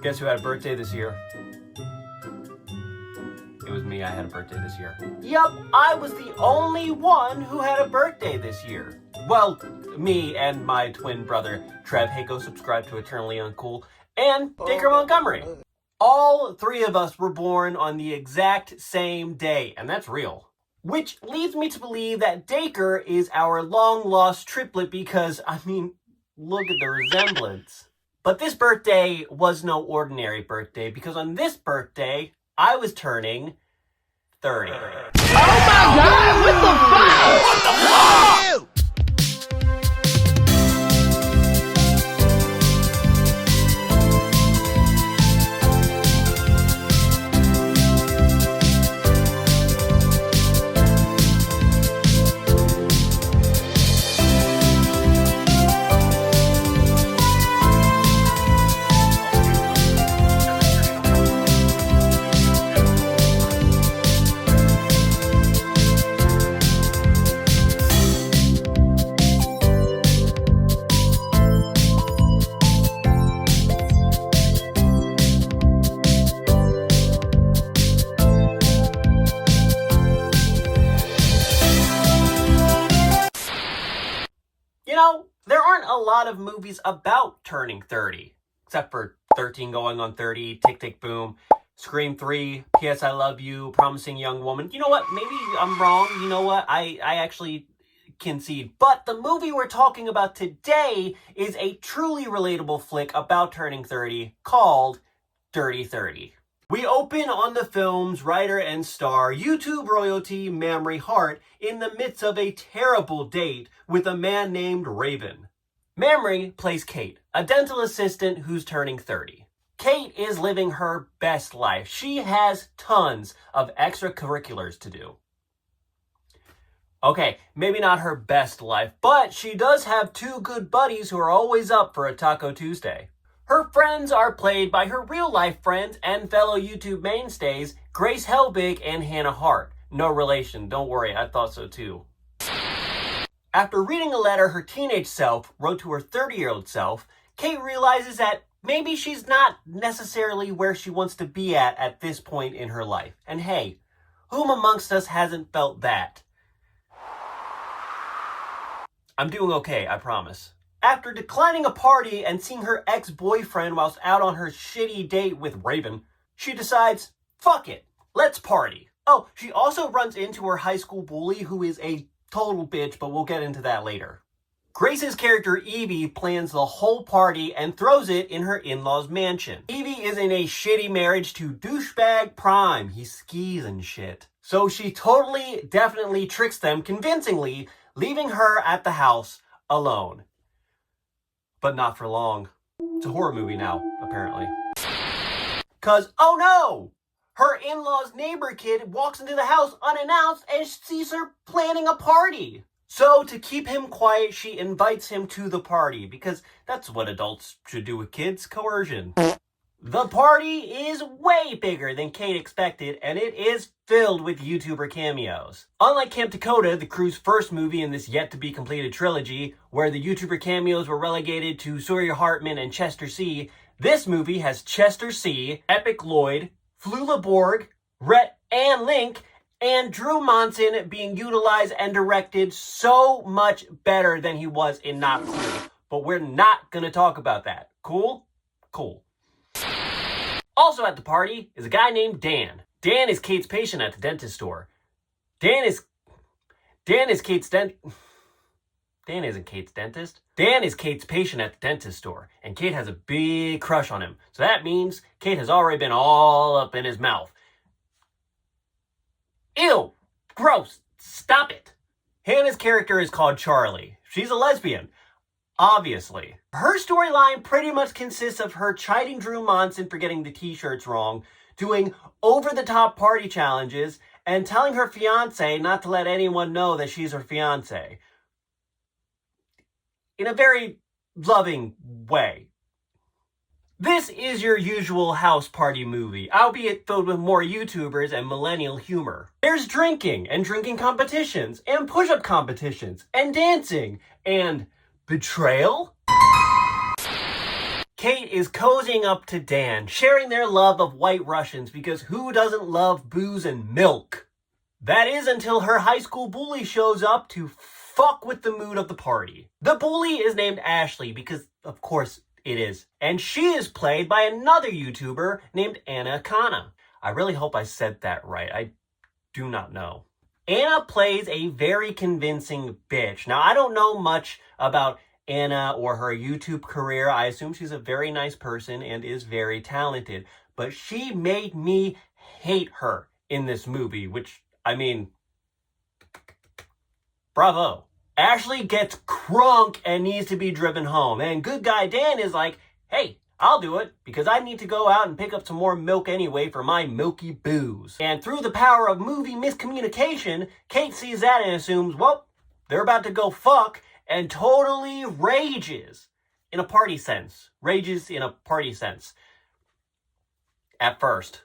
Guess who had a birthday this year? It was me. I had a birthday this year. Yup, I was the only one who had a birthday this year. Well, me and my twin brother, Trev. Hey, go subscribe to Eternally Uncool. And Dacre Montgomery. All three of us were born on the exact same day, and that's real. Which leads me to believe that Dacre is our long-lost triplet because, I mean, look at the resemblance. But this birthday was no ordinary birthday because on this birthday, I was turning 30. Oh my God! What the fuck? What the fuck? You know, there aren't a lot of movies about turning 30, except for 13 Going on 30, Tick Tick Boom, Scream 3, P.S. I Love You, Promising Young Woman. You know what? Maybe I'm wrong. You know what? I actually concede. But the movie we're talking about today is a truly relatable flick about turning 30 called Dirty 30. We open on the film's writer and star, YouTube royalty Mamrie Hart, in the midst of a terrible date with a man named Raven. Mamrie plays Kate, a dental assistant who's turning 30. Kate is living her best life. She has tons of extracurriculars to do. Okay, maybe not her best life, but she does have two good buddies who are always up for a Taco Tuesday. Her friends are played by her real-life friends and fellow YouTube mainstays, Grace Helbig and Hannah Hart. No relation, don't worry, I thought so too. After reading a letter her teenage self wrote to her 30-year-old self, Kate realizes that maybe she's not necessarily where she wants to be at this point in her life. And hey, whom amongst us hasn't felt that? I'm doing okay, I promise. After declining a party and seeing her ex-boyfriend whilst out on her shitty date with Raven, she decides, fuck it, let's party. Oh, she also runs into her high school bully who is a total bitch, but we'll get into that later. Grace's character Evie plans the whole party and throws it in her in-laws' mansion. Evie is in a shitty marriage to douchebag Prime. He skis and shit. So she totally, definitely tricks them convincingly, leaving her at the house alone. But not for long. It's a horror movie now, apparently. 'Cause, oh no! Her in-law's neighbor kid walks into the house unannounced and sees her planning a party. So, to keep him quiet, she invites him to the party, because that's what adults should do with kids, coercion. The party is way bigger than Kate expected, and it is filled with YouTuber cameos. Unlike Camp Dakota, the crew's first movie in this yet-to-be-completed trilogy, where the YouTuber cameos were relegated to Sawyer Hartman and Chester C., this movie has Chester C., Epic Lloyd, Flula Borg, Rhett and Link, and Drew Monson being utilized and directed so much better than he was in Not Cool. But we're not going to talk about that. Cool? Cool. Also at the party is a guy named Dan. Dan is Kate's patient at the dentist store. Dan isn't Kate's dentist. Dan is Kate's patient at the dentist store, and Kate has a big crush on him. So that means Kate has already been all up in his mouth. Ew! Gross! Stop it! Hannah's character is called Charlie. She's a lesbian. Obviously. Her storyline pretty much consists of her chiding Drew Monson for getting the t-shirts wrong, doing over-the-top party challenges, and telling her fiancé not to let anyone know that she's her fiancé. In a very loving way. This is your usual house party movie, albeit filled with more YouTubers and millennial humor. There's drinking, and drinking competitions, and push-up competitions, and dancing, and betrayal? Kate is cozying up to Dan, sharing their love of White Russians because who doesn't love booze and milk? That is until her high school bully shows up to fuck with the mood of the party. The bully is named Ashley because, of course, it is. And she is played by another YouTuber named Anna Akana. I really hope I said that right. I do not know. Anna plays a very convincing bitch. Now, I don't know much about Anna or her YouTube career. I assume she's a very nice person and is very talented. But she made me hate her in this movie, which, I mean, bravo. Ashley gets crunk and needs to be driven home. And good guy Dan is like, hey, I'll do it because I need to go out and pick up some more milk anyway for my milky booze. And through the power of movie miscommunication, Kate sees that and assumes, well, they're about to go fuck, and totally rages. In a party sense. Rages in a party sense. At first.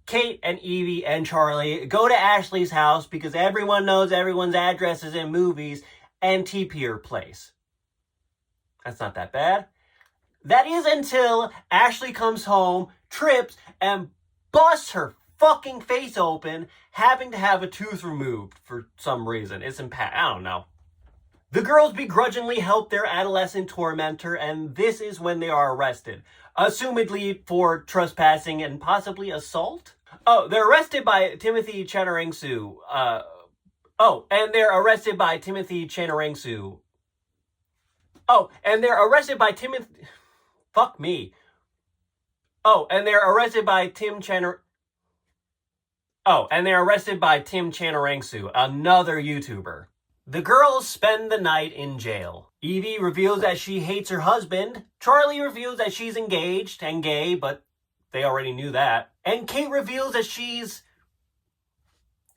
Kate and Evie and Charlie go to Ashley's house because everyone knows everyone's addresses in movies and TP her place. That's not that bad. That is until Ashley comes home, trips, and busts her fucking face open, having to have a tooth removed for some reason. I don't know. The girls begrudgingly help their adolescent tormentor, and this is when they are arrested. Assumedly for trespassing and possibly assault? Oh, they're arrested by Timothy Chanarangsu. And they're arrested by Timothy Chanarangsu. And they're arrested by Timothy... Fuck me. And they're arrested by Tim Chanarangsu, another YouTuber. The girls spend the night in jail. Evie reveals that she hates her husband. Charlie reveals that she's engaged and gay, but they already knew that. And Kate reveals that she's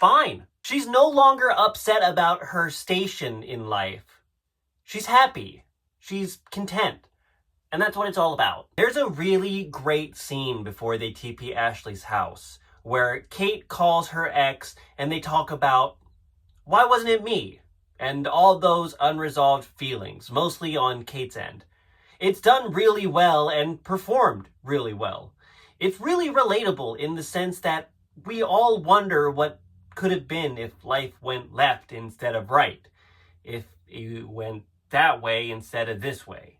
fine. She's no longer upset about her station in life. She's happy. She's content. And that's what it's all about. There's a really great scene before they TP Ashley's house where Kate calls her ex and they talk about, why wasn't it me? And all those unresolved feelings, mostly on Kate's end. It's done really well and performed really well. It's really relatable in the sense that we all wonder what could have been if life went left instead of right. If it went that way instead of this way.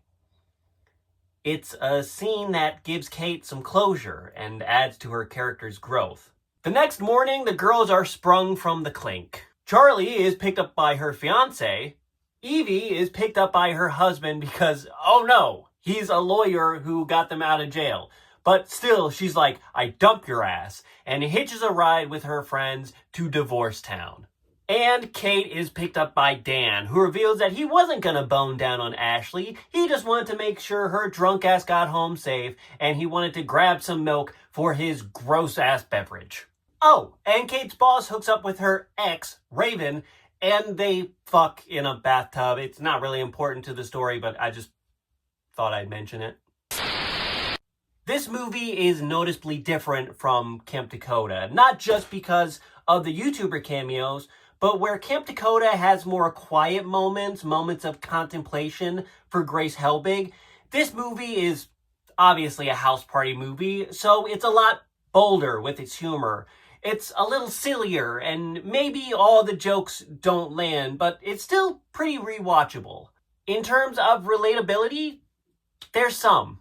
It's a scene that gives Kate some closure and adds to her character's growth. The next morning, the girls are sprung from the clink. Charlie is picked up by her fiancé. Evie is picked up by her husband because, oh no, he's a lawyer who got them out of jail. But still, she's like, I dump your ass, and hitches a ride with her friends to Divorce Town. And Kate is picked up by Dan, who reveals that he wasn't gonna bone down on Ashley. He just wanted to make sure her drunk ass got home safe, and he wanted to grab some milk for his gross ass beverage. Oh, and Kate's boss hooks up with her ex, Raven, and they fuck in a bathtub. It's not really important to the story, but I just thought I'd mention it. This movie is noticeably different from Camp Dakota, not just because of the YouTuber cameos, but where Camp Dakota has more quiet moments of contemplation for Grace Helbig, this movie is obviously a house party movie, so it's a lot bolder with its humor. It's a little sillier, and maybe all the jokes don't land, but it's still pretty rewatchable. In terms of relatability, there's some.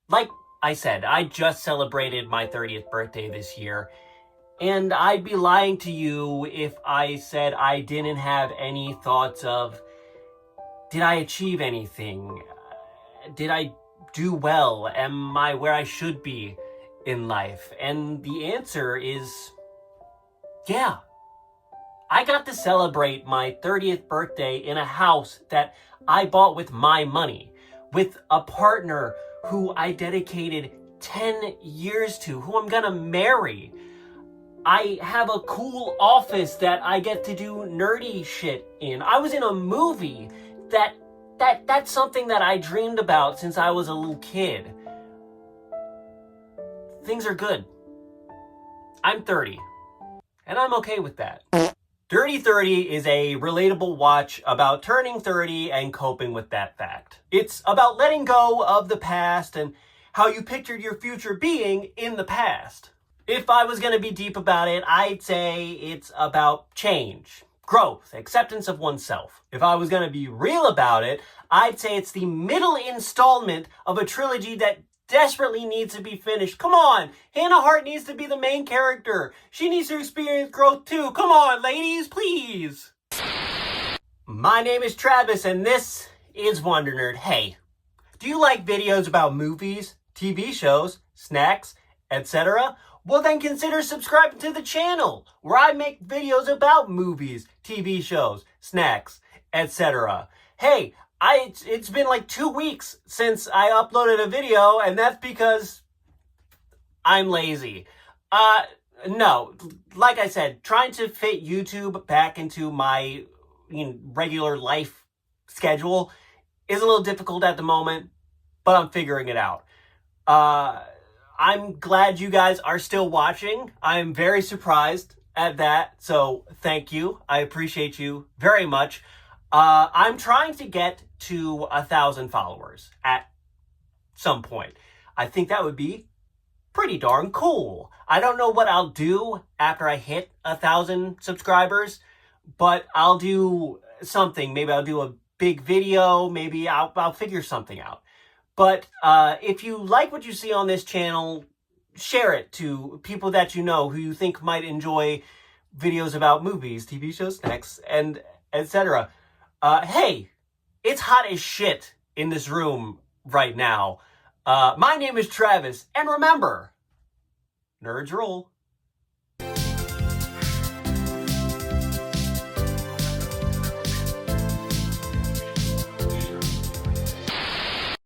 Like I said, I just celebrated my 30th birthday this year, and I'd be lying to you if I said I didn't have any thoughts of, did I achieve anything? Did I do well? Am I where I should be in life? And the answer is, yeah. I got to celebrate my 30th birthday in a house that I bought with my money, with a partner who I dedicated 10 years to, who I'm gonna marry. I have a cool office that I get to do nerdy shit in. I was in a movie that's something that I dreamed about since I was a little kid. Things are good. I'm 30, and I'm okay with that. Dirty 30 is a relatable watch about turning 30 and coping with that fact. It's about letting go of the past and how you pictured your future being in the past. If I was going to be deep about it, I'd say it's about change, growth, acceptance of oneself. If I was going to be real about it, I'd say it's the middle installment of a trilogy that desperately needs to be finished. Come on, Hannah Hart needs to be the main character. She needs to experience growth too. Come on, ladies, please. My name is Travis, and this is Wonder Nerd. Hey, do you like videos about movies, TV shows, snacks, etc.? Well, then consider subscribing to the channel, where I make videos about movies, TV shows, snacks, etc. Hey, it's been like 2 weeks since I uploaded a video, and that's because I'm lazy. No, like I said, trying to fit YouTube back into my regular life schedule is a little difficult at the moment, but I'm figuring it out. I'm glad you guys are still watching. I'm very surprised at that, so thank you. I appreciate you very much. I'm trying to get to 1,000 followers at some point. I think that would be pretty darn cool. I don't know what I'll do after I hit 1,000 subscribers, but I'll do something. Maybe I'll do a big video. Maybe I'll figure something out. But if you like what you see on this channel, share it to people that you know who you think might enjoy videos about movies, TV shows, snacks, and etc. Hey, it's hot as shit in this room right now. My name is Travis, and remember, nerds rule.